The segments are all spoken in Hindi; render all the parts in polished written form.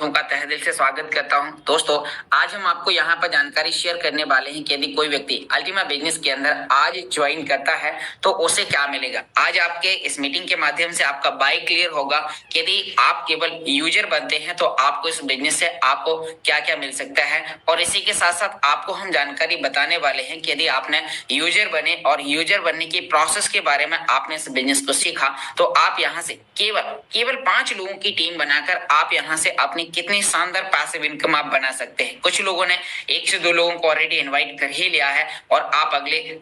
का तहे दिल से स्वागत करता हूं। दोस्तों, आज हम आपको यहां पर जानकारी शेयर करने वाले हैं कि यदि कोई व्यक्ति अल्टीमा बिजनेस के अंदर आज ज्वाइन करता है तो उसे क्या मिलेगा। आज आपके इस मीटिंग के माध्यम से आपका बाय क्लियर होगा कि यदि आप केवल यूजर बनते हैं तो आपको इस बिजनेस से आपको क्या क्या मिल सकता है, और इसी के साथ साथ आपको हम जानकारी बताने वाले हैं कि यदि आपने यूजर बने और यूजर बनने की प्रोसेस के बारे में आपने इस बिजनेस को सीखा तो आप यहाँ से केवल 5 लोगों की टीम बनाकर आप यहाँ से अपनी कितनी शानदार पैसिव इनकम आप बना सकते हैं। कुछ लोगों ने 1 से 2 लोगों को ऑलरेडी इनवाइट कर ही लिया है और आप अगले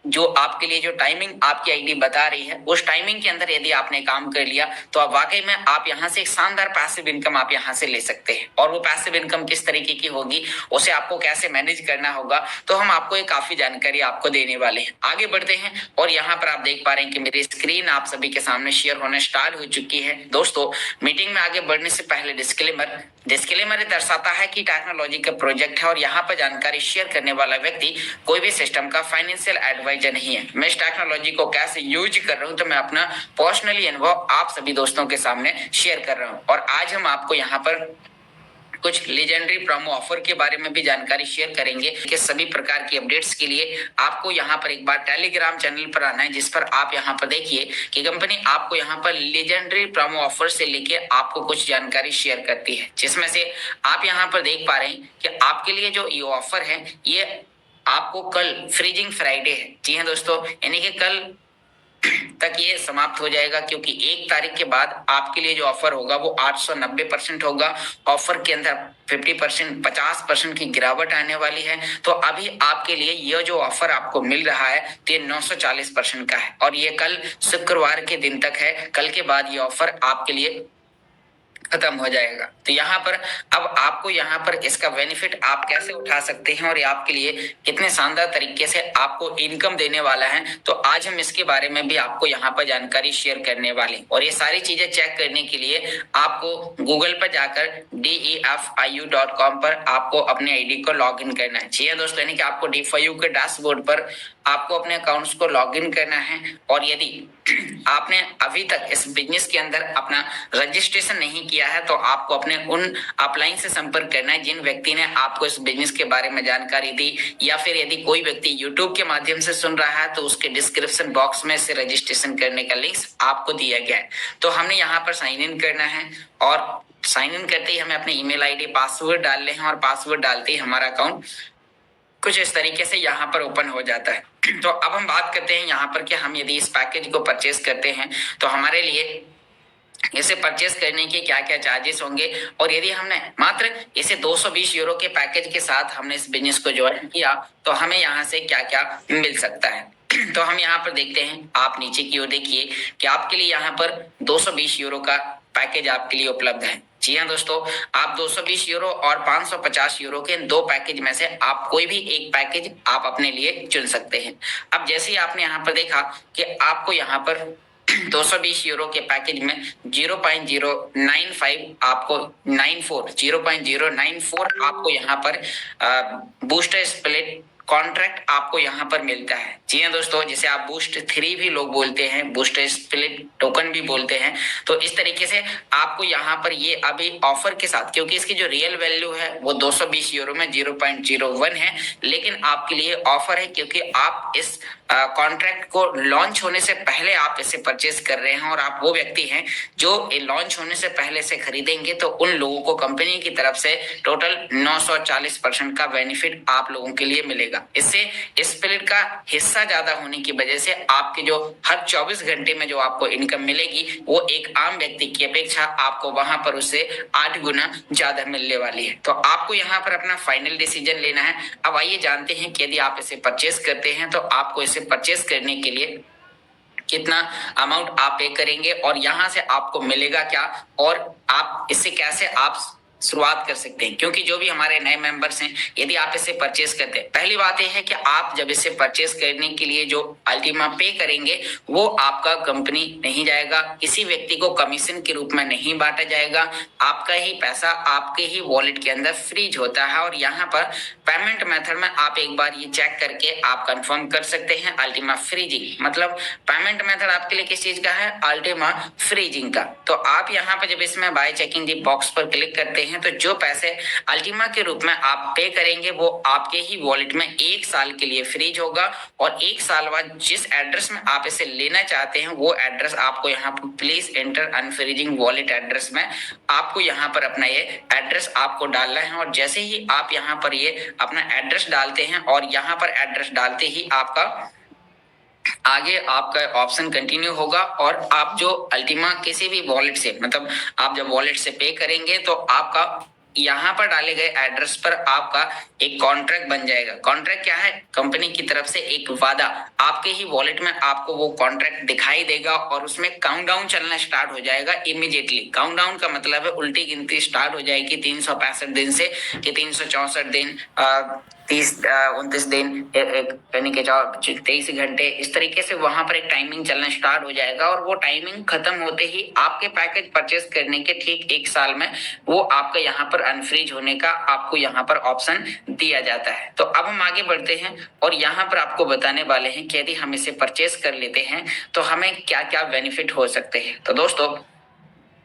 जो आपके लिए जो टाइमिंग आपकी आईडी बता रही है उस टाइमिंग के अंदर यदि आपने काम कर लिया तो आप वाकई में आप यहाँ से एक शानदार पैसिव इनकम आप यहाँ से ले सकते हैं। और वो पैसिव इनकम किस तरीके की होगी, उसे आपको कैसे मैनेज करना होगा, तो हम आपको एक काफी जानकारी आपको देने वाले हैं। आगे बढ़ते हैं और यहाँ पर आप देख पा रहे हैं कि मेरी स्क्रीन आप सभी के सामने शेयर होने स्टार्ट हो चुकी है। दोस्तों, मीटिंग में आगे बढ़ने से पहले डिस्क्लेमर दर्शाता है कि टेक्नोलॉजी का प्रोजेक्ट है और यहाँ पर जानकारी शेयर करने वाला व्यक्ति कोई भी सिस्टम का फाइनेंशियल एडवाइजर नहीं है। मैं इस टेक्नोलॉजी को कैसे यूज कर रहा हूँ तो मैं अपना पर्सनली अनुभव आप सभी दोस्तों के सामने शेयर कर रहा हूँ। और आज हम आपको यहाँ पर कुछ लेजेंडरी प्रोमो ऑफर के बारे में भी जानकारी शेयर करेंगे कि सभी प्रकार की अपडेट्स के लिए आपको यहाँ पर एक बार टेलीग्राम चैनल पर आना है, जिस पर आप यहाँ पर देखिए कि कंपनी आपको यहाँ पर लेजेंडरी प्रोमो ऑफर से लेके आपको कुछ जानकारी शेयर करती है, जिसमें से आप यहाँ पर देख पा रहे हैं कि आपके लिए जो ये ऑफर है ये आपको कल फ्रीजिंग फ्राइडे है। जी हाँ दोस्तों, यानी कि कल तक ये समाप्त हो जाएगा, क्योंकि 1 तारीख के बाद आपके लिए जो ऑफर होगा वो 890% होगा। ऑफर के अंदर 50% 50% की गिरावट आने वाली है। तो अभी आपके लिए ये जो ऑफर आपको मिल रहा है तो ये 940% का है और ये कल शुक्रवार के दिन तक है। कल के बाद ये ऑफर आपके लिए खत्म हो जाएगा। तो यहाँ पर अब आपको यहाँ पर इसका बेनिफिट आप कैसे उठा सकते हैं और ये आपके लिए कितने शानदार तरीके से आपको इनकम देने वाला है, तो आज हम इसके बारे में भी आपको यहाँ पर जानकारी शेयर करने वाले। और ये सारी चीजें चेक करने के लिए आपको गूगल पर जाकर defiu.com पर आपको अपने आईडी को लॉग इन करना है। जी हाँ दोस्तों, यानी कि आपको defiu के डैशबोर्ड पर आपको अपने अकाउंट्स को लॉग इन करना है। और यदि आपने अभी तक इस बिजनेस के अंदर अपना रजिस्ट्रेशन नहीं किया है तो आपको अपने उन अपलाइन से संपर्क करना है जिन व्यक्ति ने आपको इस बिजनेस के बारे में जानकारी दी, या फिर यदि कोई व्यक्ति यूट्यूब के माध्यम से सुन रहा है तो उसके डिस्क्रिप्शन बॉक्स में से रजिस्ट्रेशन करने का लिंक आपको दिया गया है। तो हमने यहाँ पर साइन इन करना है और साइन इन करते ही हमें अपने ईमेल आईडी पासवर्ड डालने हैं और पासवर्ड डालते ही हमारा अकाउंट कुछ इस तरीके से यहाँ पर ओपन हो जाता है। तो अब हम बात करते हैं यहाँ पर कि हम यदि इस पैकेज को परचेस करते हैं तो हमारे लिए इसे परचेस करने के क्या क्या चार्जेस होंगे, और यदि हमने मात्र इसे 220 यूरो के पैकेज के साथ हमने इस बिजनेस को ज्वाइन किया तो हमें यहाँ से क्या क्या मिल सकता है। तो हम यहाँ पर देखते हैं, आप नीचे की ओर देखिए कि आपके लिए यहाँ पर 220 यूरो का पैकेज आपके लिए उपलब्ध है। जी हाँ दोस्तों, आप 220 यूरो और 550 यूरो के इन 2 पैकेज में से आप कोई भी एक पैकेज आप अपने लिए चुन सकते हैं। अब जैसे ही आपने यहाँ पर देखा कि आपको यहाँ पर 220 यूरो के पैकेज में 0.095 आपको 0.094 आपको यहाँ पर बूस्टर स्प्लिट कॉन्ट्रैक्ट आपको यहाँ पर मिलता है। जी हाँ दोस्तों, जिसे आप बूस्ट 3 भी लोग बोलते हैं, बूस्टर स्प्लिट टोकन भी बोलते हैं। तो इस तरीके से आपको यहाँ पर ये अभी ऑफर के साथ, क्योंकि इसकी जो रियल वैल्यू है वो 220 यूरो में 0.01 है, लेकिन आपके लिए ऑफर है क्योंकि आप इस कॉन्ट्रैक्ट को लॉन्च होने से पहले आप इसे परचेस कर रहे हैं और आप वो व्यक्ति हैं जो लॉन्च होने से पहले से खरीदेंगे, तो उन लोगों को कंपनी की तरफ से टोटल 940% का बेनिफिट आप लोगों के लिए मिलेगा। इससे स्प्लिट का हिस्सा ज्यादा होने की वजह से आपके जो हर 24 घंटे में जो आपको इनकम मिलेगी वो एक आम व्यक्ति की अपेक्षा आपको वहां पर उससे 8 गुना ज्यादा मिलने वाली है। तो आपको यहाँ पर अपना फाइनल डिसीजन लेना है। अब आइए जानते हैं कि यदि आप इसे परचेस करते हैं तो आपको इसे परचेस करने के लिए कितना अमाउंट आप पे करेंगे और यहाँ से आपको मिलेगा क्या, और आप इससे कैसे आप शुरुआत कर सकते हैं। क्योंकि जो भी हमारे नए मेंबर्स हैं, यदि आप इसे परचेस करते हैं, पहली बात यह है कि आप जब इसे परचेस करने के लिए जो अल्टीमा पे करेंगे वो आपका कंपनी नहीं जाएगा, किसी व्यक्ति को कमीशन के रूप में नहीं बांटा जाएगा, आपका ही पैसा आपके ही वॉलेट के अंदर फ्रीज होता है। और यहाँ पर पेमेंट मेथड में आप एक बार ये चेक करके आप कंफर्म कर सकते हैं अल्टीमा फ्रीजिंग, मतलब पेमेंट मेथड आपके लिए किस चीज का है, अल्टीमा फ्रीजिंग का। तो आप यहाँ पे जब इसमें बाय चेकिंग दी बॉक्स पर क्लिक करते हैं तो जो पैसे अल्टीमा के रूप में आप पे करेंगे वो आपके ही वॉलेट में 1 साल के लिए फ्रीज होगा और 1 साल बाद जिस एड्रेस में आप इसे लेना चाहते हैं वो एड्रेस आपको यहाँ पर please enter unfreezing wallet address में आपको यहाँ पर अपना ये एड्रेस आपको डालना है। और जैसे ही आप यहाँ पर ये अपना एड्रेस डालते हैं और यहाँ पर एड्रेस डालते ही आपका आगे आपका ऑप्शन कंटिन्यू होगा और आप जो अल्टीमा किसी भी वॉलेट से मतलब आप जब वॉलेट से पे करेंगे तो आपका यहाँ पर डाले गए एड्रेस पर आपका एक कॉन्ट्रैक्ट बन जाएगा। कॉन्ट्रैक्ट क्या है? कंपनी की तरफ से एक वादा, आपके ही वॉलेट में आपको वो कॉन्ट्रैक्ट दिखाई देगा और उसमें काउंटडाउन चलना स्टार्ट हो जाएगा इमीडिएटली। काउंटडाउन का मतलब है उल्टी गिनती स्टार्ट हो जाएगी 365 दिन से कि 364 दिन 29 दिन यानी कि 23 घंटे इस तरीके से वहां पर एक टाइमिंग चलना स्टार्ट हो जाएगा और वो टाइमिंग खत्म होते ही आपके पैकेज परचेस करने के ठीक 1 साल में वो आपका यहाँ पर अनफ्रीज होने का आपको यहाँ पर ऑप्शन दिया जाता है। तो अब हम आगे बढ़ते हैं और यहाँ पर आपको बताने वाले हैं कि यदि हम इसे परचेस कर लेते हैं तो हमें क्या क्या बेनिफिट हो सकते हैं। तो दोस्तों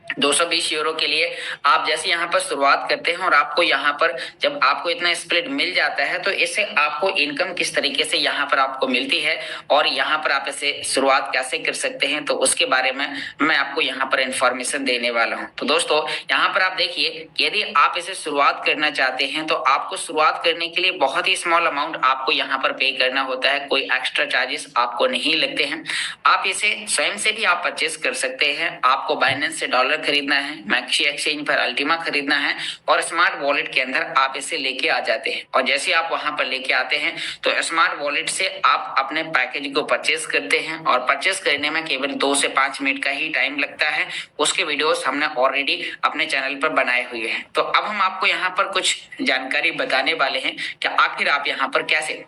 220 यूरो के लिए आप जैसे यहाँ पर शुरुआत करते हैं और आपको यहाँ पर जब आपको इतना स्प्लिट मिल जाता है तो इससे आपको इनकम किस तरीके से यहाँ पर आपको मिलती है और यहाँ पर आप इसे शुरुआत कैसे कर सकते हैं तो उसके बारे में मैं आपको यहाँ पर इंफॉर्मेशन देने वाला हूँ। तो दोस्तों यहाँ पर आप देखिए यदि आप इसे शुरुआत करना चाहते हैं तो आपको शुरुआत करने के लिए बहुत ही स्मॉल अमाउंट आपको यहाँ पर पे करना होता है, कोई एक्स्ट्रा चार्जेस आपको नहीं लगते हैं। आप इसे स्वयं से भी आप परचेस कर सकते हैं। आपको बाइनेंस से डॉलर खरीदना है, मैक्सी एक्सचेंज पर अल्टीमा खरीदना है और स्मार्ट वॉलेट के अंदर आप इसे लेके आ जाते हैं और जैसे आप वहां पर लेके आते हैं तो स्मार्ट वॉलेट से आप अपने पैकेज को परचेस करते हैं और परचेस करने में केवल 2 से 5 मिनट का ही टाइम लगता है। उसके वीडियोस हमने ऑलरेडी अपने चैनल पर बनाए हुए हैं। तो अब हम आपको यहाँ पर कुछ जानकारी बताने वाले हैं कि आखिर आप यहाँ पर कैसे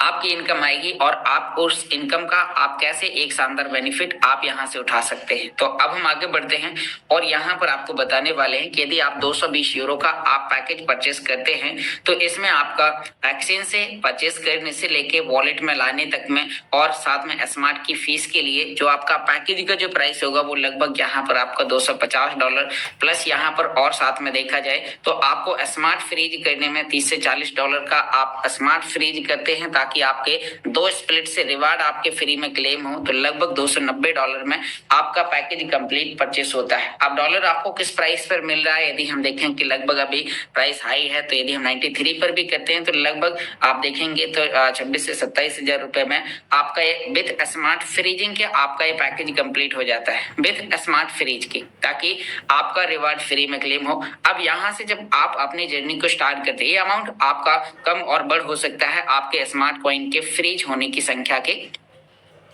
आपकी इनकम आएगी और आप उस इनकम का आप कैसे एक शानदार बेनिफिट आप यहां से उठा सकते हैं। तो अब हम आगे बढ़ते हैं और यहां पर आपको बताने वाले हैं कि यदि आप 220 यूरो का आप पैकेज परचेस करते हैं तो इसमें आपका एक्सचेंज से परचेस करने से लेके वॉलेट में लाने तक में और साथ में स्मार्ट की फीस के लिए जो आपका पैकेज का जो प्राइस होगा वो लगभग यहाँ पर आपका $250 प्लस यहाँ पर और साथ में देखा जाए तो आपको स्मार्ट फ्रीज करने में $30 से $40 का आप स्मार्ट फ्रीज करते हैं ताकि आपके 2 स्प्लिट से रिवार्ड आपके फ्री में क्लेम हो तो लगभग $290 में आपका पैकेज कंप्लीट परचेस होता है। अब डॉलर आपको किस प्राइस पर मिल रहा है यदि हम देखें कि लगभग अभी प्राइस हाई है तो यदि हम 93 पर भी करते हैं तो लगभग आप देखेंगे तो 26 से 27 हजार रुपए में आपका ये विद स्मार्ट फ्रीजिंग के आपका ये पैकेज कंप्लीट हो जाता है विद स्मार्ट फ्रीज की ताकि आपका रिवार्ड फ्री में क्लेम हो। अब यहाँ से जब आप अपनी जर्नी को स्टार्ट करते हैं ये अमाउंट आपका कम और बढ़ हो सकता है आपके स्मार्ट कॉइन के फ्रीज होने की संख्या के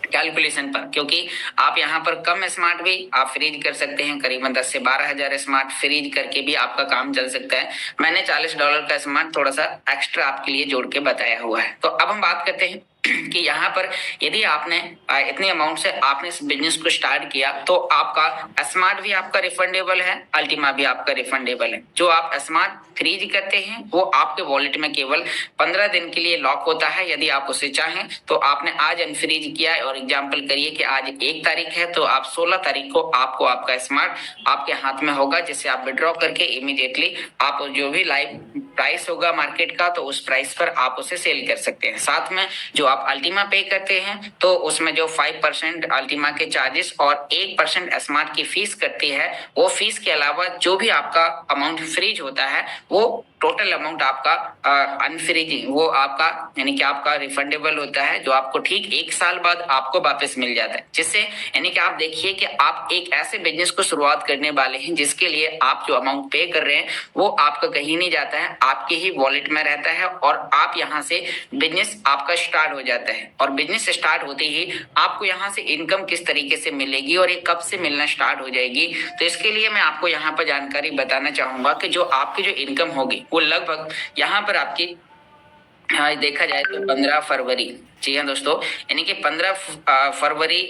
कैलकुलेशन पर, क्योंकि आप यहाँ पर कम स्मार्ट भी आप फ्रीज कर सकते हैं, करीबन 10 से 12 हजार स्मार्ट फ्रीज करके भी आपका काम चल सकता है। मैंने $40 का स्मार्ट थोड़ा सा एक्स्ट्रा आपके लिए जोड़ के बताया हुआ है। तो अब हम बात करते हैं कि यहाँ पर यदि आपने इतने अमाउंट से आपने इस बिजनेस को स्टार्ट किया तो आपका स्मार्ट भी आपका रिफंडेबल है, अल्टीमा भी आपका रिफंडेबल है। जो आप स्मार्ट फ्रीज करते हैं वो आपके वॉलेट में केवल 15 दिन के लिए लॉक होता है। यदि आप उसे चाहें तो आपने आज अनफ्रीज किया है और एग्जांपल करिए कि आज 1 तारीख है तो आप 16 तारीख को आपको आपका स्मार्ट आपके हाथ में होगा जिससे आप विड्रॉ करके इमीडिएटली आप जो भी लाइव प्राइस होगा मार्केट का तो उस प्राइस पर आप उसे सेल कर सकते हैं। साथ में जो आप अल्टीमा पे करते हैं तो उसमें जो 5% अल्टीमा के चार्जेस और 1% स्मार्ट की फीस करती है वो फीस के अलावा जो भी आपका अमाउंट फ्रीज होता है वो टोटल अमाउंट आपका अनफ्रीजिंग वो आपका यानी कि आपका रिफंडेबल होता है जो आपको ठीक 1 साल बाद आपको वापस मिल जाता है। जिससे यानी कि आप देखिए कि आप एक ऐसे बिजनेस को शुरुआत करने वाले हैं जिसके लिए आप जो अमाउंट पे कर रहे हैं वो आपका कहीं नहीं जाता है, आपके ही वॉलेट में रहता है और आप यहाँ से बिजनेस आपका स्टार्ट हो जाता है। और बिजनेस स्टार्ट होते ही आपको यहाँ से इनकम किस तरीके से मिलेगी और ये कब से मिलना स्टार्ट हो जाएगी तो इसके लिए मैं आपको यहाँ पर जानकारी बताना चाहूंगा कि जो आपकी जो इनकम होगी वो लगभग यहाँ पर आपकी देखा जाए तो 15 फरवरी, जी हाँ दोस्तों, यानी कि 15 फरवरी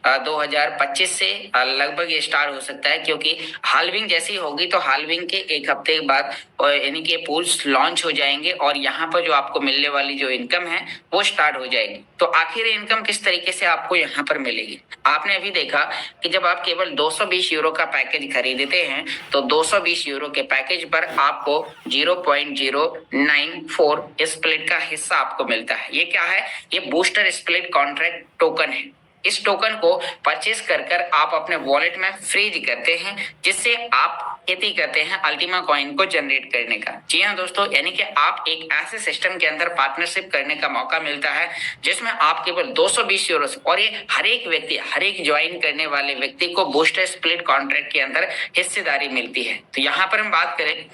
2025 से लगभग ये स्टार्ट हो सकता है, क्योंकि हाल्विंग जैसी होगी तो हाल्विंग के एक हफ्ते के बाद यानी कि पूल्स लॉन्च हो जाएंगे और यहाँ पर जो आपको मिलने वाली जो इनकम है वो स्टार्ट हो जाएगी। तो आखिर इनकम किस तरीके से आपको यहाँ पर मिलेगी? आपने अभी देखा कि जब आप केवल 220 यूरो का पैकेज खरीदते हैं तो 220 यूरो के पैकेज पर आपको 0.094 स्प्लिट का हिस्सा आपको मिलता है। ये क्या है? ये बूस्टर स्प्लिट कॉन्ट्रैक्ट टोकन है। इस टोकन को परचेस कर आप अपने वॉलेट में फ्रीज करते हैं, जिससे आप खेती करते हैं अल्टीमा कॉइन को जनरेट करने का। जी हाँ दोस्तों, यानी कि आप एक ऐसे सिस्टम के अंदर पार्टनरशिप करने का मौका मिलता है जिसमें आप केवल 220 यूरो से, और ये हर एक व्यक्ति, हर एक ज्वाइन करने वाले व्यक्ति को बूस्टर स्प्लिट कॉन्ट्रैक्ट के अंदर हिस्सेदारी मिलती है। तो यहाँ पर हम बात करें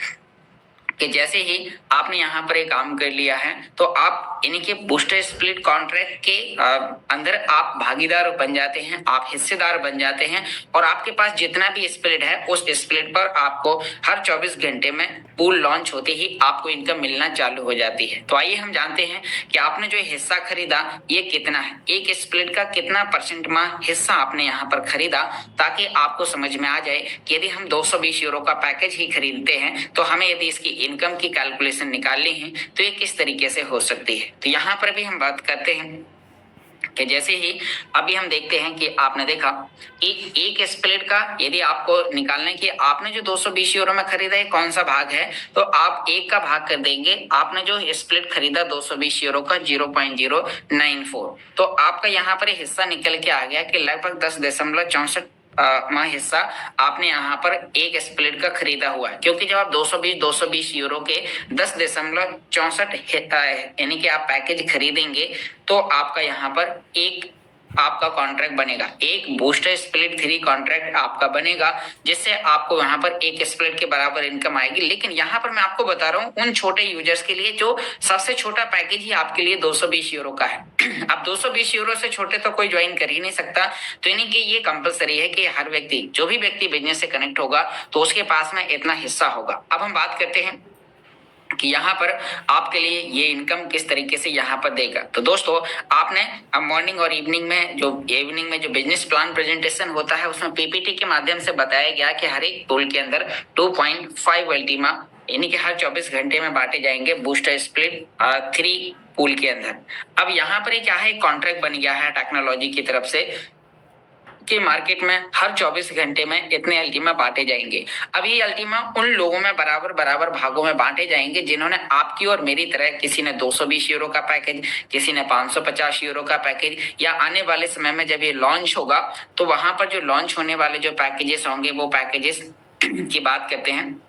कि जैसे ही आपने यहाँ पर एक काम कर लिया है तो आप यानी कि बूस्टर स्प्लिट कॉन्ट्रैक्ट के अंदर आप भागीदार बन जाते हैं, आप हिस्सेदार बन जाते हैं, और आपके पास जितना भी स्प्लिट है उस स्प्लिट पर आपको हर 24 घंटे में पूल लॉन्च होते ही आपको इनकम मिलना चालू हो जाती है। तो आइए हम जानते हैं कि आपने जो हिस्सा खरीदा ये कितना है, एक स्प्लिट का कितना % माह हिस्सा आपने यहाँ पर खरीदा, ताकि आपको समझ में आ जाए कि यदि हम 220 यूरो का पैकेज ही खरीदते हैं तो हमें यदि इसकी इनकम की कैलकुलेशन निकालनी है तो ये किस तरीके से हो सकती है। तो यहाँ पर भी हम बात करते हैं कि जैसे ही अभी हम देखते हैं कि आपने देखा कि एक स्प्लिट का यदि आपको निकालना है कि आपने जो 220 यूरो में खरीदा है कौन सा भाग है, तो आप एक का भाग कर देंगे। आपने जो स्प्लिट खरीदा 220 यूरो का 0.094, तो आपका यहाँ पर हिस्सा निकल के आ गया कि लगभग 10.64 हिस्सा आपने यहाँ पर एक स्प्लिट का खरीदा हुआ है। क्योंकि जब आप 220 यूरो के 10.64 यानी कि आप पैकेज खरीदेंगे तो आपका यहाँ पर एक आपका कॉन्ट्रैक्ट बनेगा, एक बूस्टर स्प्लिट 3 कॉन्ट्रैक्ट आपका बनेगा, जिससे आपको यहाँ पर एक स्प्लिट के बराबर इनकम आएगी। लेकिन यहाँ पर मैं आपको बता रहा हूँ उन छोटे यूजर्स के लिए जो सबसे छोटा पैकेज ही आपके लिए 220 यूरो का है। अब 220 यूरो से छोटे तो कोई ज्वाइन कर ही नहीं सकता, तो यानी कि ये कंपलसरी है कि हर व्यक्ति, जो भी व्यक्ति बिजनेस से कनेक्ट होगा तो उसके पास में इतना हिस्सा होगा। अब हम बात करते हैं कि यहाँ पर आपके लिए ये इनकम किस तरीके से यहाँ पर देगा। तो दोस्तों, आपने अब मॉर्निंग और इवनिंग में जो बिजनेस प्लान प्रेजेंटेशन होता है उसमें पीपीटी के माध्यम से बताया गया कि हर एक पूल के अंदर 2.5 अल्टीमा यानी कि हर 24 घंटे में बांटे जाएंगे बूस्टर स्प्लिट 3 पूल के अंदर। अब यहाँ पर क्या है, कॉन्ट्रैक्ट बन गया है टेक्नोलॉजी की तरफ से कि मार्केट में हर 24 घंटे में इतने अल्टीमा बांटे जाएंगे। अब ये अल्टीमा उन लोगों में बराबर भागों में बांटे जाएंगे जिन्होंने आपकी और मेरी तरह, किसी ने 220 यूरो का पैकेज, किसी ने 550 यूरो का पैकेज, या आने वाले समय में जब ये लॉन्च होगा तो वहां पर जो लॉन्च होने वाले जो पैकेजेस होंगे वो पैकेजेस की बात करते हैं।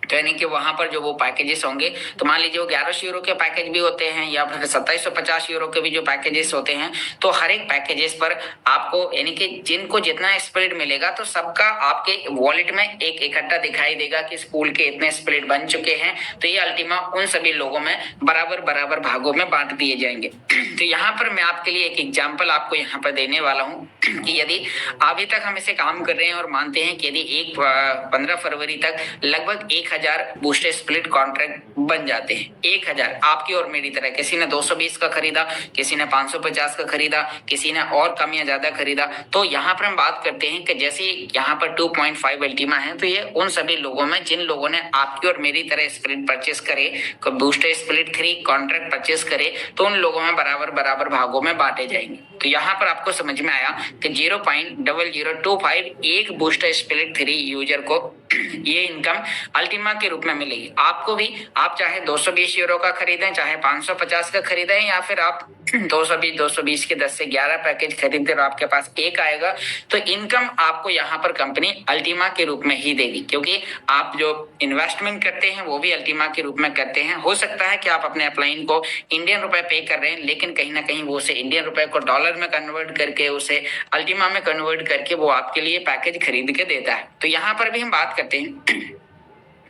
तो यानी कि वहां पर जो वो पैकेजेस होंगे, तो मान लीजिए वो 1100 यूरो के पैकेज भी होते हैं या फिर 2750 यूरो के भी जो पैकेजेस होते हैं, तो हर एक पैकेजेस पर आपको यानी कि जिनको जितना स्प्लिट मिलेगा तो सबका आपके वॉलेट में एक इकट्ठा दिखाई देगा कि स्कूल के इतने स्प्लिट बन चुके हैं। तो ये अल्टीमा उन सभी लोगों में बराबर भागों में बांट दिए जाएंगे। तो यहाँ पर मैं आपके लिए एक एग्जाम्पल आपको यहाँ पर देने वाला हूँ कि यदि अभी तक हम इसे काम कर रहे हैं और मानते हैं कि यदि 15 फरवरी तक लगभग 1000 बूस्टर स्प्लिट कॉन्ट्रैक्ट बन जाते हैं, 1000 आपकी और मेरी तरह, किसी ने 220 का खरीदा, किसी ने 550 का खरीदा, किसी ने और कम या ज्यादा खरीदा। तो यहाँ पर हम बात करते हैं कि जैसे यहाँ पर 2.5 अल्टीमा है, तो ये उन सभी लोगों में जिन लोगों ने आपकी और मेरी तरह स्प्लिट परचेस करे, बूस्टर स्प्लिट 3 कॉन्ट्रैक्ट परचेस करे, तो उन लोगों में बराबर भागों में बांटे जाएंगे। तो यहाँ पर आपको समझ में आया कि 0.0025 एक बूस्टर स्प्लिट 3 यूजर को ये इनकम अल्टीमा के रूप में मिलेगी। आपको भी, आप चाहे 220 यूरो का खरीदें, चाहे 550 का खरीदें, या फिर आप 220 के 10 से 11 पैकेज खरीदते और आपके पास एक आएगा, तो इनकम आपको यहाँ पर कंपनी अल्टीमा के रूप में ही देगी। क्योंकि आप जो इन्वेस्टमेंट करते हैं वो भी अल्टीमा के रूप में करते हैं। हो सकता है कि आप अपने अपलाइन को इंडियन रुपए पे कर रहे हैं, लेकिन कहीं ना कहीं वो उसे इंडियन रुपए को डॉलर में कन्वर्ट करके, उसे अल्टीमा में कन्वर्ट करके वो आपके लिए पैकेज खरीद के देता है। तो यहाँ पर भी हम बात करते हैं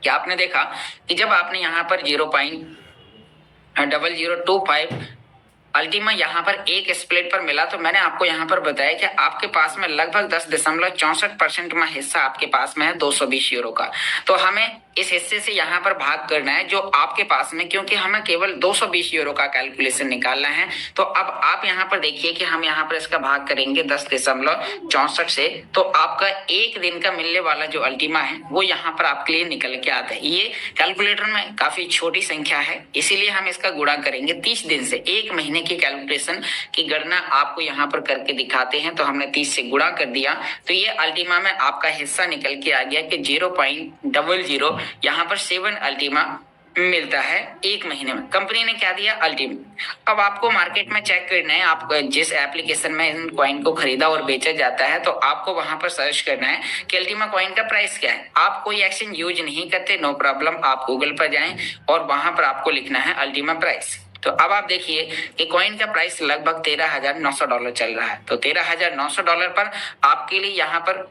कि आपने देखा कि जब आपने यहाँ पर 0.0025 अल्टीमा यहाँ पर एक स्प्लिट पर मिला, तो मैंने आपको यहाँ पर बताया कि आपके पास में लगभग 10.64% में हिस्सा आपके पास में है 220 यूरो का। तो हमें इस हिस्से से यहाँ पर भाग करना है जो आपके पास में, क्योंकि हमें केवल 220 यूरो का कैलकुलेशन निकालना है। तो अब आप यहाँ पर देखिए कि हम यहाँ पर इसका भाग करेंगे 10.64 से, तो आपका एक दिन का मिलने वाला जो अल्टीमा है वो यहाँ पर आपके लिए निकल के आता है। ये कैलकुलेटर में काफी छोटी संख्या है, इसीलिए हम इसका गुणा करेंगे 30 दिन से। एक महीने की कैलकुलेशन की गणना आपको यहाँ पर करके दिखाते हैं, तो हमने 30 से गुणा कर दिया, तो ये अल्टीमा में आपका हिस्सा निकल के आ गया कि 0.00 यहाँ पर 7 अल्टीमा मिलता है एक महीने में। कंपनी ने क्या दिया? अल्टीमा। अब आपको मार्केट में चेक करना है, आप जिस एप्लीकेशन में इन कॉइन को खरीदा और बेचा जाता है, तो आपको वहां पर सर्च करना है कि अल्टीमा कॉइन का प्राइस क्या है। आप कोई एक्सचेंज यूज नहीं करते, नो प्रॉब्लम, आप गूगल पर जाएं और वहां पर आपको लिखना है अल्टीमा प्राइस। तो अब आप देखिए कि कॉइन का प्राइस लगभग $13,900 चल रहा है। तो $13,900 पर आपके लिए यहाँ पर,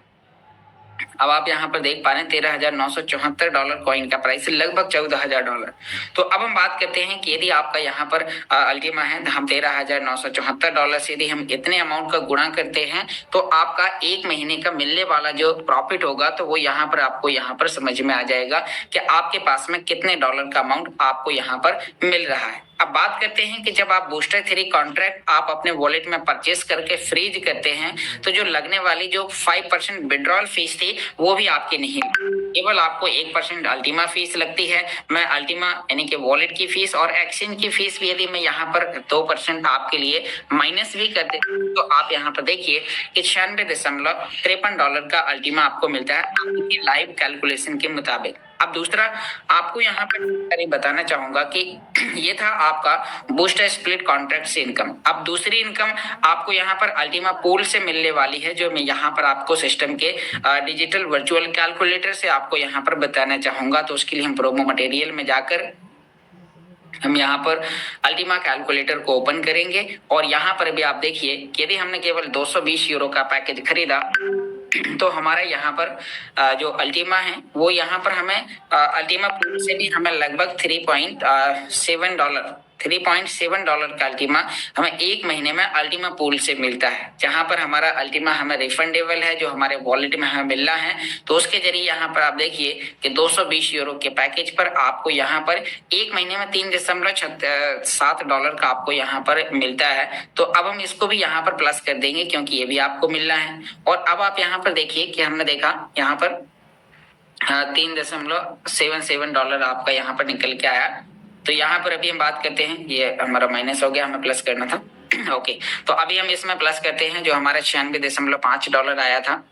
अब आप यहाँ पर देख पा रहे हैं $13,974 कॉइन का प्राइस, लगभग $14,000। तो अब हम बात करते हैं कि यदि आपका यहाँ पर अल्टीमा है, हम $13,974 से यदि हम इतने अमाउंट का गुणा करते हैं तो आपका एक महीने का मिलने वाला जो प्रॉफिट होगा, तो वो यहाँ पर आपको यहाँ पर समझ में आ जाएगा कि आपके पास में कितने डॉलर का अमाउंट आपको यहाँ पर मिल रहा है। अब बात करते हैं कि जब आप बूस्टर 3 कॉन्ट्रैक्ट आप अपने वॉलेट में परचेस करके फ्रीज करते हैं, तो जो लगने वाली जो 5% विड्रॉल फीस थी वो भी आपकी नहीं, केवल आपको 1% अल्टीमा फीस लगती है। मैं अल्टीमा यानी कि वॉलेट की फीस और एक्सचेंज की फीस भी यदि मैं यहाँ पर 2% आपके लिए माइनस भी कर देता हूँ, तो आप यहाँ पर देखिए कि $96.53 का अल्टीमा आपको मिलता है आपकी लाइव कैलकुलेशन के मुताबिक। अब दूसरा आपको यहाँ पर बताना चाहूंगा कि ये था आपका बूस्टर स्प्लिट कॉन्ट्रैक्ट से इनकम। अब दूसरी इनकम आपको यहाँ पर अल्टीमा पूल से मिलने वाली है, जो मैं यहाँ पर आपको सिस्टम के डिजिटल वर्चुअल कैलकुलेटर से आपको यहाँ पर बताना चाहूंगा। तो उसके लिए हम प्रोमो मटेरियल में जाकर हम यहाँ पर अल्टीमा कैलकुलेटर को ओपन करेंगे और यहाँ पर भी आप देखिए कि यदि हमने केवल 220 यूरो का पैकेज खरीदा तो हमारा यहाँ पर जो अल्टीमा है वो यहाँ पर हमें अल्टीमा पूल से भी हमें लगभग $3.7 का अल्टीमा हमें एक महीने में अल्टीमा पूल से मिलता है, जहां पर हमारा अल्टीमा हमें रिफंडेबल है, जो हमारे वॉलेट में हमें मिल रहा है। तो उसके जरिए यहाँ पर आप देखिए कि 220 यूरो के पैकेज पर आपको यहाँ पर एक महीने में $3.7 का आपको यहाँ पर मिलता है। तो अब हम इसको भी यहाँ पर प्लस कर देंगे क्योंकि ये भी आपको मिल रहा है। और अब आप यहाँ पर देखिए कि हमने देखा यहाँ पर $3.77 आपका यहाँ पर निकल के आया। तो यहाँ पर अभी हम बात करते हैं, ये हमारा माइनस हो गया, हमें प्लस करना था। ओके, तो अभी हम इसमें प्लस करते हैं, जो हमारा $96.5 आया था,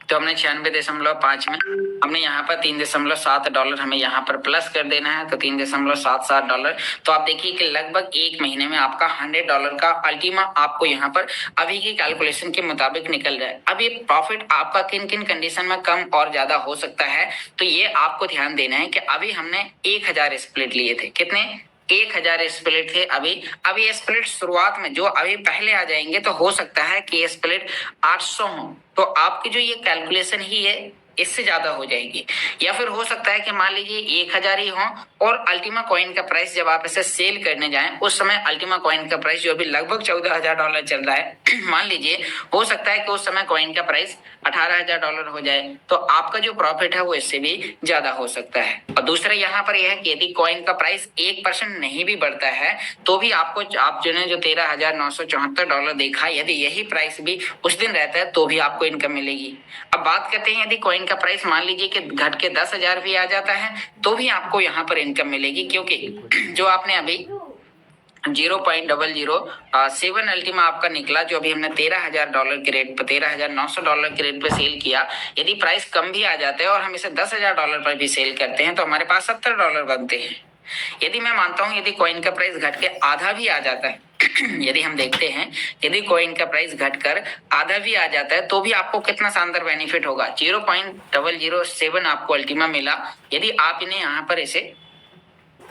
तो हमने 96.5 में हमने यहाँ पर $3.7 हमें यहाँ पर प्लस कर देना है, तो $3.77। तो आप देखिए कि लगभग एक महीने में आपका $100 का अल्टीमा आपको यहाँ पर अभी की कैलकुलेशन के मुताबिक निकल रहा है। अब ये प्रॉफिट आपका किन किन कंडीशन में कम और ज्यादा हो सकता है, तो ये आपको ध्यान देना है कि अभी हमने 1000 स्प्लिट लिए थे। कितने? 1000 स्प्लिट थे। अभी ये स्प्लिट शुरुआत में जो अभी पहले आ जाएंगे, तो हो सकता है कि ये स्प्लिट 800 हो, तो आपकी जो ये कैलकुलेशन ही है इससे ज्यादा हो जाएगी। या फिर हो सकता है कि मान लीजिए 1000 ही हो और अल्टीमा कॉइन का प्राइस जब आप इसे सेल करने जाएं उस समय अल्टीमा कॉइन का प्राइस जो अभी लगभग $14,000 चल रहा है, मान लीजिए हो सकता है कि उस समय कॉइन का प्राइस $18,000 हो जाए, तो आपका जो प्रॉफिट है वो इससे भी ज्यादा हो सकता है। और दूसरा यहाँ पर यह है कि यदि कॉइन का प्राइस 1% नहीं भी बढ़ता है तो भी आपको आप जो $13,974 देखा, यदि यही प्राइस भी उस दिन रहता है तो भी आपको इनकम मिलेगी। अब बात करते हैं यदि कॉइन का प्राइस मान लीजिए कि घट के 10,000 भी आ जाता है तो भी आपको यहाँ पर इनकम मिलेगी, क्योंकि जो आपने अभी 0.007 अल्टीमा आपका निकला, जो अभी हमने $13,000 के रेट पर $13,900 के रेट पर सेल किया, यदि प्राइस कम भी आ जाता है और हम इसे $10,000 पर भी सेल करते हैं तो हमारे पास $70 बनते हैं। यदि मैं मानता हूं यदि कॉइन का प्राइस घट के आधा भी आ जाता है यदि हम देखते हैं यदि कॉइन का प्राइस घटकर आधा भी आ जाता है तो भी आपको कितना शानदार बेनिफिट होगा। 0.007 आपको अल्टीमा मिला। यदि आप इन्हें यहाँ पर इसे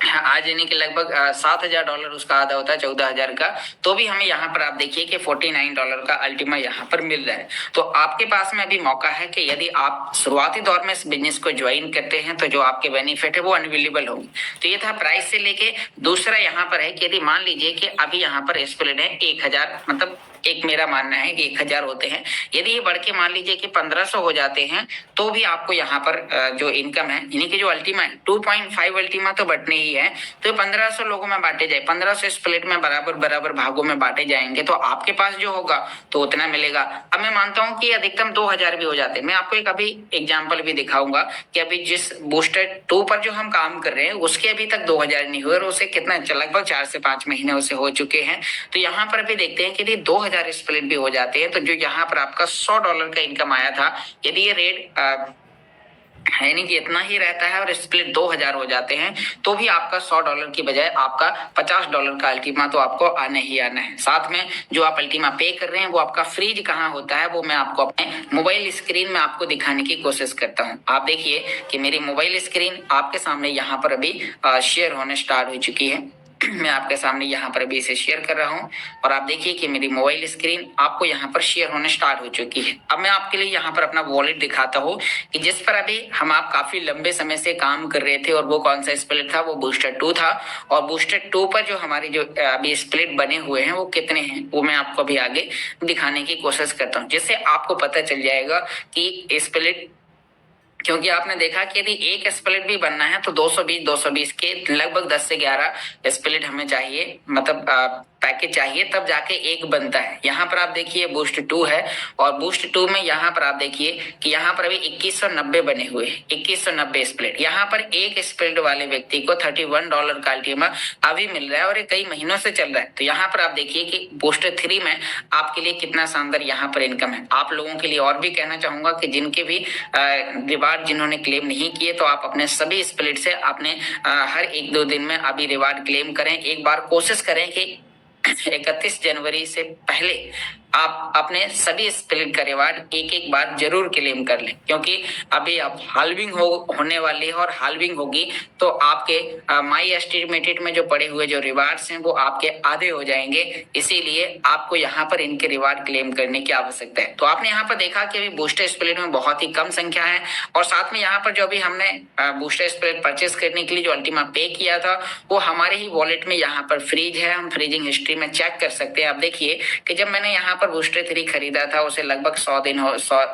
आज यानी कि लगभग $7,000 उसका आधा होता है 14,000 का, तो भी हमें यहाँ पर आप देखिए कि $49 का अल्टीमा यहाँ पर मिल रहा है। तो आपके पास में अभी मौका है कि यदि आप शुरुआती दौर में इस बिजनेस को ज्वाइन करते हैं तो जो आपके बेनिफिट है वो अनअवेलेबल होंगे। तो ये था प्राइस से लेके। दूसरा यहाँ पर है कि यदि मान लीजिए कि अभी यहाँ पर स्प्लिट है 1,000, मतलब एक मेरा मानना है कि 1,000 होते हैं, यदि ये बढ़ के मान लीजिए कि 1,500 हो जाते हैं तो भी आपको यहाँ पर जो इनकम है यानी कि जो अल्टीमा है 2.5 अल्टीमा तो बटने ही है, तो 1,500 लोगों में बांटे जाए, 1,500 स्प्लिट में बराबर बराबर भागों में बांटे जाएंगे तो आपके पास जो होगा तो उतना मिलेगा। अब मैं मानता हूँ कि अधिकतम 2,000 भी हो जाते हैं। मैं आपको एक अभी एग्जाम्पल भी दिखाऊंगा कि अभी जिस बूस्टर 2 पर जो हम काम कर रहे हैं उसके अभी तक 2,000 नहीं हुए और उसे कितना लगभग 4 से 5 महीने उसे हो चुके हैं। तो यहाँ पर भी देखते हैं कि यदि 2,000 स्प्लिट भी हो जाते हैं तो जो यहाँ पर आपका $100 का इनकम आया था, यदि ये रेट यानी कि इतना ही रहता है और स्प्लिट 2,000 हो जाते हैं तो भी आपका $100 की बजाय आपका $50 का अल्टीमा तो आपको आना ही आना है। साथ में जो आप अल्टीमा पे कर रहे हैं वो आपका फ्रीज कहाँ होता है वो मैं आपको अपने मोबाइल स्क्रीन में आपको दिखाने की कोशिश करता हूँ। आप देखिए कि मेरी मोबाइल स्क्रीन आपके सामने यहाँ पर अभी शेयर होने स्टार्ट हो चुकी है। मैं आपके सामने यहाँ पर अभी इसे शेयर कर रहा हूँ और आप देखिए कि मेरी मोबाइल स्क्रीन आपको यहाँ पर शेयर होने स्टार्ट हो चुकी है। अब मैं आपके लिए यहाँ पर अपना वॉलेट दिखाता हूँ कि जिस पर अभी हम आप काफी लंबे समय से काम कर रहे थे और वो कौन सा स्प्लिट था, वो बूस्टर 2 था। और बूस्टर 2 पर जो हमारे जो अभी स्प्लिट बने हुए हैं वो कितने हैं वो मैं आपको अभी आगे दिखाने की कोशिश करता हूँ, जिससे आपको पता चल जाएगा कि स्प्लिट, क्योंकि आपने देखा कि यदि एक स्प्लिट भी बनना है तो 220 के लगभग 10 से 11 स्प्लिट हमें चाहिए, मतलब पैकेज चाहिए, तब जाके एक बनता है। यहाँ पर आप देखिए बूस्ट 2 है और बूस्ट 2 में यहाँ पर आप देखिए कि यहाँ पर अभी 2190 बने हुए हैं, 2190 स्प्लिट। यहाँ पर एक स्प्लिट वाले व्यक्ति को $31 का अल्टीमा अभी मिल रहा है और ये कई महीनों से चल रहा है। तो यहाँ पर आप देखिए कि बूस्ट 3 में आपके लिए कितना शानदार यहाँ पर इनकम है। आप लोगों के लिए और भी कहना चाहूंगा कि जिनके भी रिवार्ड जिन्होंने क्लेम नहीं किए तो आप अपने सभी स्प्लिट से अपने हर 1-2 दिन में अभी रिवार्ड क्लेम करें। एक बार कोशिश करें कि 31 जनवरी से पहले आप अपने सभी स्प्लिट का रिवार्ड एक बार जरूर क्लेम कर लें, क्योंकि अभी अब हाल्विंग होने वाली है और हाल्विंग होगी तो आपके माई एस्टिमेटेड में जो पड़े हुए जो रिवार्ड्स हैं वो आपके आधे हो जाएंगे। इसीलिए आपको यहाँ पर इनके रिवार्ड क्लेम करने की आवश्यकता है। तो आपने यहाँ पर देखा कि अभी बूस्टर स्प्लिट में बहुत ही कम संख्या है और साथ में यहाँ पर जो अभी हमने बूस्टर स्प्लिट परचेस करने के लिए जो अल्टीमा पे किया था वो हमारे ही वॉलेट में यहाँ पर फ्रीज है। हम फ्रीजिंग हिस्ट्री में चेक कर सकते हैं। आप देखिए कि जब मैंने यहाँ पर बूस्टर 3 खरीदा था उसे लगभग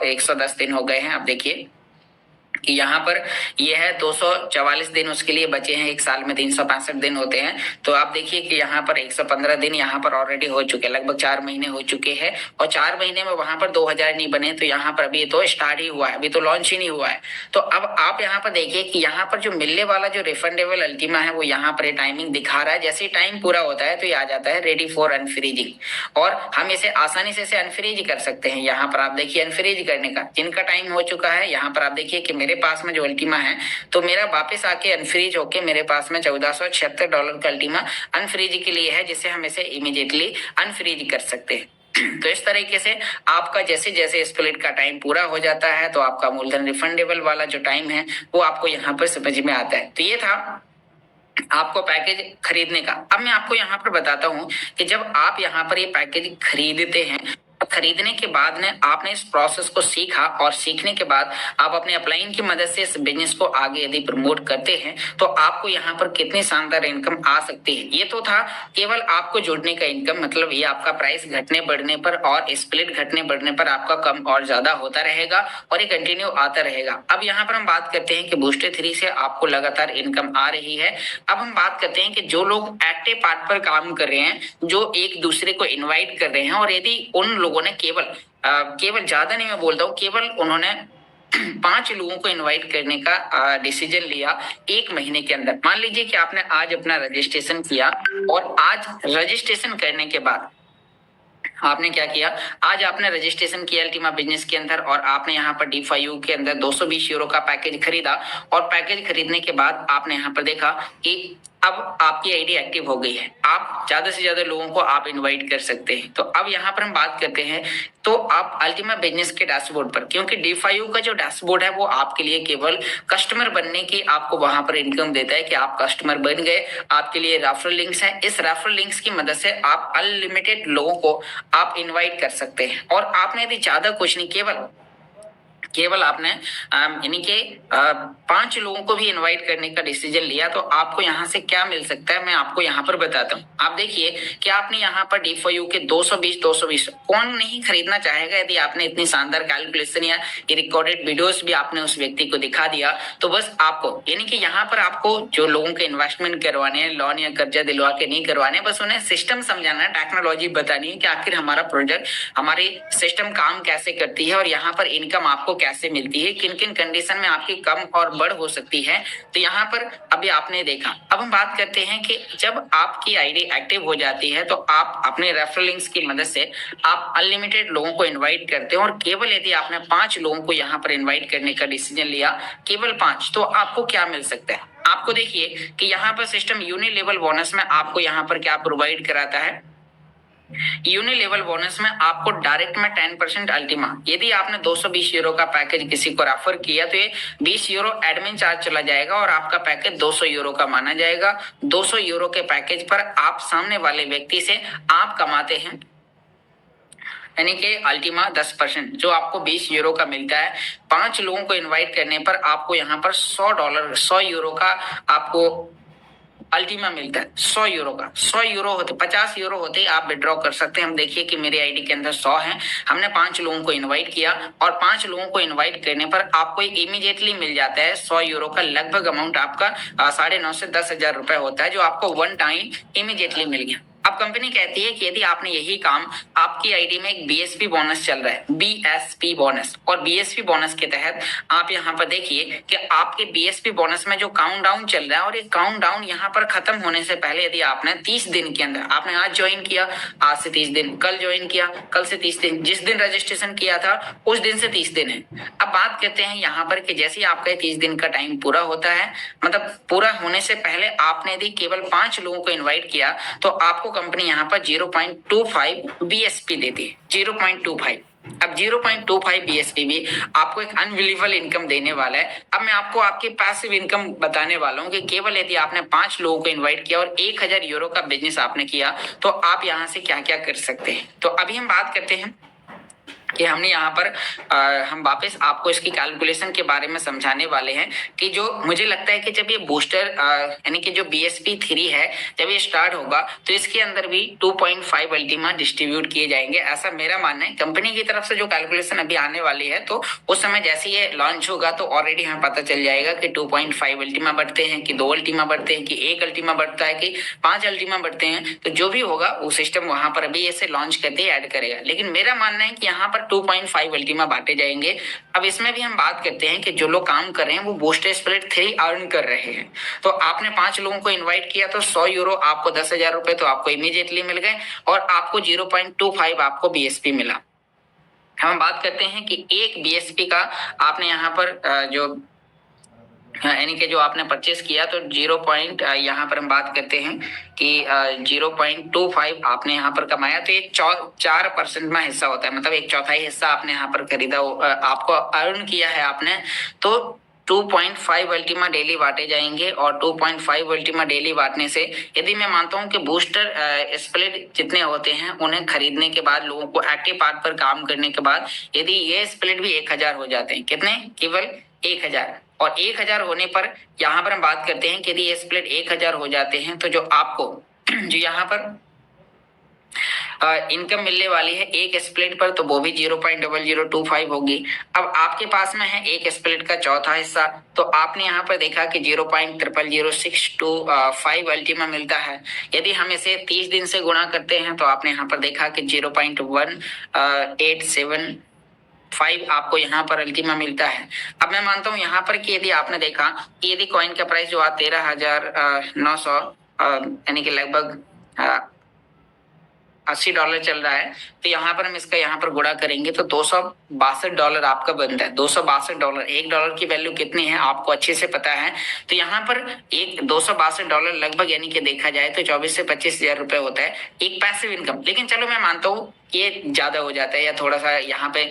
110 दिन हो गए हैं। आप देखिए कि यहाँ पर ये है 244 दिन उसके लिए बचे हैं। एक साल में 365 दिन होते हैं, तो आप देखिए कि यहाँ पर 115 दिन यहाँ पर ऑलरेडी हो चुके हैं, लगभग 4 महीने हो चुके हैं और 4 महीने में वहां पर 2,000 नहीं बने। तो यहाँ पर अभी तो स्टार्ट ही हुआ है, अभी तो लॉन्च ही नहीं हुआ है। तो अब आप यहाँ पर देखिए कि यहाँ पर जो मिलने वाला जो रिफंडेबल अल्टीमा है वो यहाँ पर टाइमिंग दिखा रहा है। जैसे ही टाइम पूरा होता है तो ये आ जाता है रेडी फॉर अनफ्रीजिंग और हम इसे आसानी से अनफ्रीज कर सकते हैं। यहाँ पर आप देखिए अनफ्रीज करने का जिनका टाइम हो चुका है, यहाँ पर आप देखिए कि मेरे पास में जो अल्टीमा है तो मेरा वापस आके अनफ्रीज होके मेरे पास में $1,476 का अल्टीमा अनफ्रीज के लिए है, जिसे हम इसे इमीडिएटली अनफ्रीज कर सकते हैं। तो इस तरीके से आपका जैसे जैसे स्प्लिट का टाइम पूरा हो जाता है तो आपका मूलधन रिफंडेबल वाला जो टाइम है वो आपको यहाँ पर समझ में आता है। तो ये था आपको पैकेज खरीदने का। अब मैं आपको यहाँ पर बताता हूँ कि जब आप यहाँ पर ये पैकेज खरीदते हैं, खरीदने के बाद ने आपने इस प्रोसेस को सीखा और सीखने के बाद आप अपने अपलाइन की मदद से इस बिजनेस को आगे यदि प्रमोट करते हैं तो आपको यहाँ पर कितनी शानदार इनकम आ सकती है। ये तो था केवल आपको जुड़ने का इनकम, मतलब ये आपका प्राइस घटने बढ़ने पर और स्प्लिट घटने बढ़ने पर आपका कम और ज्यादा होता रहेगा और ये कंटिन्यू आता रहेगा। अब यहाँ पर हम बात करते हैं कि बूस्टर 3 से आपको लगातार इनकम आ रही है। अब हम बात करते हैं कि जो लोग एक्टिव पार्ट पर काम कर रहे हैं, जो एक दूसरे को इन्वाइट कर रहे हैं और यदि उन लोगों ने केवल ज्यादा नहीं मैं बोलता हूँ, केवल उन्होंने 5 लोगों को इनवाइट करने का डिसीजन लिया 1 महीने के अंदर। मान लीजिए कि आपने आज अपना रजिस्ट्रेशन किया और आज रजिस्ट्रेशन करने के बाद आपने क्या किया, आज आपने रजिस्ट्रेशन किया अल्टीमा बिजनेस के अंदर और आपने यहाँ पर D5U के अंदर €220 का पैकेज खरीदा और पैकेज खरीदने के बाद आपने यहाँ पर देखा कि अब आपकी आईडी एक्टिव हो गई है, आप ज्यादा से ज्यादा लोगों को आप इनवाइट कर सकते हैं। तो अब यहाँ पर हम बात करते हैं तो आप अल्टीमा बिजनेस के डैशबोर्ड पर, क्योंकि D5U का जो डैशबोर्ड है वो आपके लिए केवल कस्टमर बनने की आपको वहां पर इनकम देता है कि आप कस्टमर बन गए, आपके लिए रेफरल लिंक्स हैं, इस रेफरल लिंक्स की मदद से आप अनलिमिटेड लोगों को आप इन्वाइट कर सकते हैं। और आपने यदि ज्यादा कुछ नहीं, केवल आपने यानी कि 5 लोगों को भी इनवाइट करने का डिसीजन लिया, तो आपको यहाँ से क्या मिल सकता है मैं आपको यहाँ पर बताता हूँ। आप देखिए कि आपने यहाँ पर D5U के 220 कौन नहीं खरीदना चाहेगा। यदि आपने इतनी शानदार कैलकुलेशन या रिकॉर्डेड वीडियोस भी आपने उस व्यक्ति को दिखा दिया, तो बस आपको यानी कि यहाँ पर आपको जो लोगों के इन्वेस्टमेंट करवाने हैं, लोन या कर्जा दिलवा के नहीं करवाने, बस उन्हें सिस्टम समझाना है, टेक्नोलॉजी बतानी है कि आखिर हमारा प्रोजेक्ट, हमारी सिस्टम काम कैसे करती है और यहाँ पर इनकम आपको कैसे मिलती है, किन किन कंडीशन में आपकी कम और बढ़ हो सकती है। तो यहाँ पर अभी आपने देखा। अब हम बात करते हैं कि जब आपकी आईडी एक्टिव हो जाती है तो आप अपने रेफरल लिंक्स की मदद से आप अनलिमिटेड लोगों को इनवाइट करते हैं, और केवल यदि आपने 5 लोगों को यहाँ पर इनवाइट करने का डिसीजन लिया, केवल 5, तो आपको क्या मिल सकता है। आपको देखिए कि यहाँ पर सिस्टम यूनि लेवल बोनस में आपको यहाँ पर क्या प्रोवाइड कराता है। यूनि लेवल बोनस में आपको डायरेक्ट में 10% अल्टीमा, यदि आपने 220 यूरो का पैकेज किसी को रेफर किया तो ये 20 यूरो एडमिन चार्ज चला जाएगा और आपका पैकेज 200 यूरो का माना जाएगा। 200 यूरो के पैकेज पर आप सामने वाले व्यक्ति से आप कमाते हैं यानी कि अल्टीमा 10%, जो आपको 20 यूरो का मिलता है। 5 लोगों को इनवाइट करने पर आपको यहाँ पर $100 100 का आपको अल्टीमा मिलता है। 100 यूरो का, 100 यूरो होते 50 यूरो होते ही आप विड्रॉ कर सकते हैं। हम देखिए कि मेरी आईडी के अंदर 100 है, हमने 5 लोगों को इनवाइट किया और 5 लोगों को इनवाइट करने पर आपको इमीडिएटली मिल जाता है 100 यूरो का लगभग अमाउंट आपका 9.5 से 10,000 रुपए होता है, जो आपको वन टाइम इमीडिएटली मिल गया। अब कंपनी कहती है कि यदि आपने यही काम, आपकी आईडी में एक बीएसपी बोनस चल रहा है, बीएसपी बोनस, और बीएसपी बोनस के तहत आप यहाँ पर देखिए कि आपके बीएसपी बोनस में जो काउंटडाउन चल रहा है, और ये काउंटडाउन यहाँ पर खत्म होने से पहले यदि आपने 30 दिन के अंदर, आपने आज ज्वाइन किया, आज से 30 दिन, कल ज्वाइन किया, कल से 30 दिन, जिस दिन रजिस्ट्रेशन किया था उस दिन से 30 दिन है। अब बात करते हैं यहाँ पर कि जैसे आपका 30 दिन का टाइम पूरा होता है, मतलब पूरा होने से पहले आपने यदि केवल 5 लोगों को इन्वाइट किया, तो आपको कंपनी यहाँ पर 0.25 बीएसपी देती है, 0.25। अब 0.25 बीएसपी भी आपको एक अनबिलीवेबल इनकम देने वाला है। अब मैं आपको आपकी पैसिव इनकम बताने वाला हूँ कि केवल यदि आपने 5 लोगों को इनवाइट किया और 1000 यूरो का बिजनेस आपने किया, तो आप यहाँ से क्या क्या कर सकते हैं। तो अभी हम बात करते हैं कि हमने यहाँ पर हम वापस आपको इसकी कैलकुलेशन के बारे में समझाने वाले हैं कि जो मुझे लगता है कि जब ये बूस्टर यानी कि जो BSP3 है, जब ये स्टार्ट होगा तो इसके अंदर भी 2.5 अल्टीमा डिस्ट्रीब्यूट किए जाएंगे, ऐसा मेरा मानना है। कंपनी की तरफ से जो कैलकुलेशन अभी आने वाली है, तो उस समय जैसे ये लॉन्च होगा तो ऑलरेडी हमें पता चल जाएगा कि 2.5 अल्टीमा बढ़ते हैं कि 2 अल्टीमा बढ़ते हैं कि 1 अल्टीमा बढ़ता है कि 5 अल्टीमा बढ़ते हैं। तो जो भी होगा वो सिस्टम वहां पर अभी ऐसे लॉन्च करते ही ऐड करेगा, लेकिन मेरा मानना है कि यहाँ पर 2.5 अल्टीमा बांटे जाएंगे। अब इसमें भी हम बात करते हैं कि जो लोग काम कर रहे हैं वो बूस्टर स्प्लिट 3 अर्न कर रहे हैं। तो आपने 5 लोगों को इनवाइट किया तो 100 यूरो आपको 10,000 रुपए तो आपको इमीडिएटली मिल गए और आपको 0.25 आपको बीएसपी मिला। हम बात करते हैं कि एक बीएसपी का आपने यहाँ पर जो यानी कि जो आपने परचेस किया तो 0. यहाँ पर हम बात करते हैं कि 0.25 आपने यहाँ पर कमाया, तो ये 4% में हिस्सा होता है, मतलब 1/4 हिस्सा आपने यहाँ पर खरीदा, आपको अर्न किया है आपने। तो 2.5 अल्टीमा डेली बांटे जाएंगे और 2.5 अल्टीमा डेली बांटने से यदि मैं मानता हूं कि बूस्टर स्प्लिट जितने होते हैं उन्हें खरीदने के बाद, लोगों को एक्टिव पार्ट पर काम करने के बाद, यदि ये स्प्लिट भी 1000 हो जाते हैं, कितने, केवल 1000, और 1000 होने पर यहाँ पर हम बात करते हैं कि यदि ये स्प्लिट 1000 हो जाते हैं तो जो आपको जो यहाँ पर इनकम मिलने वाली है एक स्प्लिट पर, तो वो भी 0.0025 होगी। अब आपके पास में है एक स्प्लिट का चौथा हिस्सा, तो आपने यहाँ पर देखा कि 0.000625 अल्टीमा मिलता है। यदि हम इसे 30 दिन से गुणा करते हैं तो आपने यहाँ पर देखा कि 0.1875 आपको यहाँ पर अल्टीमा मिलता है। अब मैं मानता हूँ यहाँ पर कि यदि आपने देखा कि यदि कॉइन का प्राइस जो 13,900 यानी कि लगभग $80 चल रहा है, तो यहाँ पर हम इसका यहाँ पर गुणा करेंगे तो $262 आपका बनता है। $262, $1 की वैल्यू कितनी है आपको अच्छे से पता है। तो यहाँ पर एक $262 लगभग यानी कि देखा जाए तो 24 से 25 हजार रुपए होता है एक पैसिव इनकम। लेकिन चलो मैं मानता हूँ ये ज्यादा हो जाता है या थोड़ा सा यहाँ पे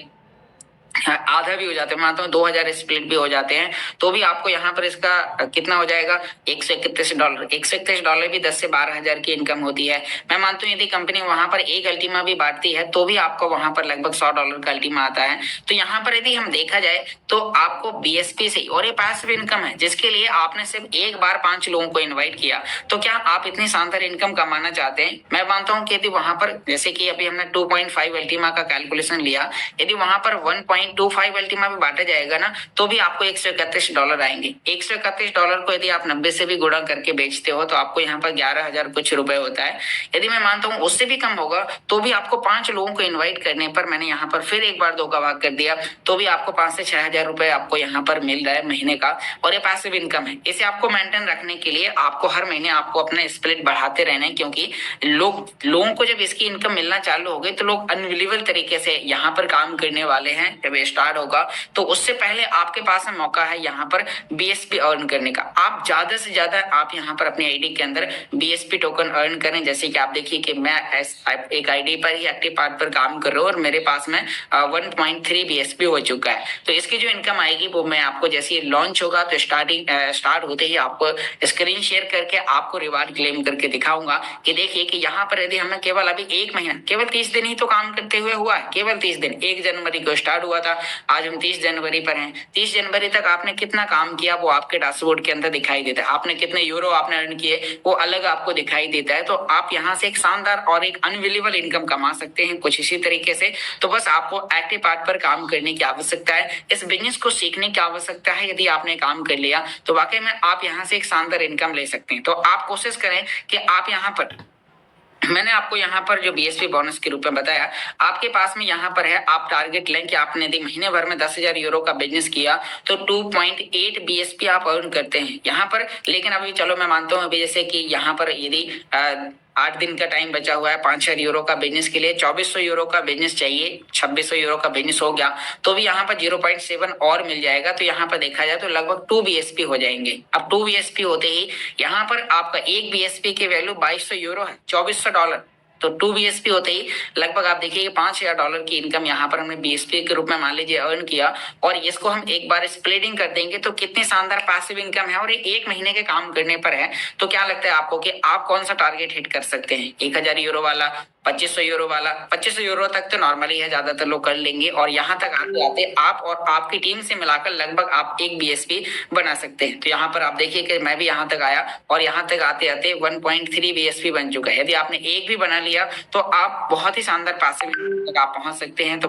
आधा भी हो जाता है, मानता हूँ 2000 स्प्लिट भी हो जाते हैं, तो भी आपको यहाँ पर इसका कितना हो जाएगा $131। $131 भी 10 से 12 हजार की इनकम होती है। मैं मानता हूँ यदि कंपनी वहां पर एक अल्टीमा भी बांटती है तो भी आपको वहां पर लगभग $100 का अल्टीमा आता है। तो यहाँ पर यदि हम देखा जाए तो आपको बीएसपी से, और ये पैसिव इनकम है जिसके लिए आपने सिर्फ एक बार 5 लोगों को इन्वाइट किया, तो क्या आप इतनी शानदार इनकम कमाना चाहते हैं? मैं मानता हूँ कि यदि वहां पर जैसे कि अभी हमने 2.5 अल्टीमा का कैलकुलेशन लिया, यदि वहां पर 1.25 अल्टीमा भी बांटा जाएगा ना तो भी आपको $131 आएंगे। $131 को यदि आप 90 से भी गुणा करके बेचते हो तो आपको यहाँ पर 11,000 कुछ रुपए होता है। यदि मैं मानता हूँ उससे भी कम होगा तो भी आपको 5 लोगों को इन्वाइट करने पर, मैंने यहाँ पर फिर एक बार 2 का भाग कर दिया, तो भी आपको 5 से 6 हजार रुपए आपको यहाँ पर मिल रहा है महीने का, और ये पैसिव इनकम है। इसे आपको मेंटेन रखने के लिए आपको हर महीने आपको अपना स्प्लिट बढ़ाते रहना है, क्योंकि लोगों को जब इसकी इनकम मिलना चालू हो गई तो लोग अनबिलीवेबल तरीके से यहाँ पर काम करने वाले हैं। जब ये स्टार्ट होगा तो उससे पहले आपके पास में मौका है यहाँ पर बीएसपी अर्न करने का। आप ज्यादा से ज्यादा आप यहाँ पर अपनी आईडी के अंदर बीएसपी टोकन अर्न करें। जैसे कि आप देखिए कि मैं एक आईडी पर ही एक्टिव पार्ट पर काम कर रहा हूँ और मेरे पास में 1.3 बीएसपी हो चुका है। तो इसकी जो इनकम आएगी वो मैं आपको जैसे ही लॉन्च होगा तो स्टार्ट होते ही आपको स्क्रीन शेयर करके आपको रिवार्ड क्लेम करके दिखाऊंगा कि देखिए कि यहाँ पर यदि हमें केवल अभी एक महीना, केवल 30 दिन ही तो काम करते हुए हुआ है, केवल 30 दिन। 1 जनवरी को स्टार्ट हुआ था, आज हम 30 जनवरी पर हैं। 30 जनवरी तक आपने कितना काम किया वो आपके डैशबोर्ड के अंदर दिखाई देता है। आपने कितने यूरो आपने अर्न किए वो अलग आपको दिखाई देता है। तो आप यहाँ से एक शानदार और एक अनबिलीवेबल इनकम कमा सकते हैं कुछ इसी तरीके से। तो बस आपको एक्टिव पार्ट पर काम करने की आवश्यकता है, इस बिजनेस को सीखने की आवश्यकता है। यदि आपने काम कर लिया तो वाकई में आप यहाँ से एक शानदार इनकम ले सकते हैं। तो आप कोशिश करें कि आप यहाँ पर, मैंने आपको यहाँ पर जो बीएसपी बोनस के रूप में बताया, आपके पास में यहाँ पर है, आप टारगेट लें कि आपने यदि महीने भर में 10,000 यूरो का बिजनेस किया तो 2.8 बीएसपी आप अर्न करते हैं यहाँ पर। लेकिन अभी चलो मैं मानता हूँ अभी जैसे कि यहाँ पर यदि 8 दिन का टाइम बचा हुआ है 5,000 यूरो का बिजनेस के लिए, 2400 यूरो का बिजनेस चाहिए, 2600 यूरो का बिजनेस हो गया तो भी यहाँ पर 0.7 और मिल जाएगा। तो यहाँ पर देखा जाए तो लगभग 2 बीएसपी हो जाएंगे। अब 2 बीएसपी होते ही यहाँ पर आपका एक बीएसपी की वैल्यू 2200 यूरो है, $2400। तो 2 बीएसपी होते ही लगभग आप देखिए $5,000 की इनकम यहाँ पर हमने बीएसपी के रूप में मान लीजिए अर्न किया, और इसको हम एक बार स्प्लिटिंग कर देंगे तो कितनी शानदार पैसिव इनकम है, और एक महीने के काम करने पर है। तो क्या लगता है आपको कि आप कौन सा टारगेट हिट कर सकते हैं? 1,000 यूरो वाला, 2500 यूरो वाला? 2500 यूरो तक तो नॉर्मली है, ज्यादातर लोग कर लेंगे, और यहाँ तक आते आते आप और आपकी टीम से मिलाकर लगभग आप एक बीएसपी बना सकते हैं। तो यहाँ पर आप देखिए कि मैं भी यहाँ तक आया और यहाँ तक आते आते 1.3 बीएसपी बन चुका है। यदि आपने एक भी बना लिया तो आप बहुत ही शानदार पैसिव तक आप पहुंच सकते हैं। तो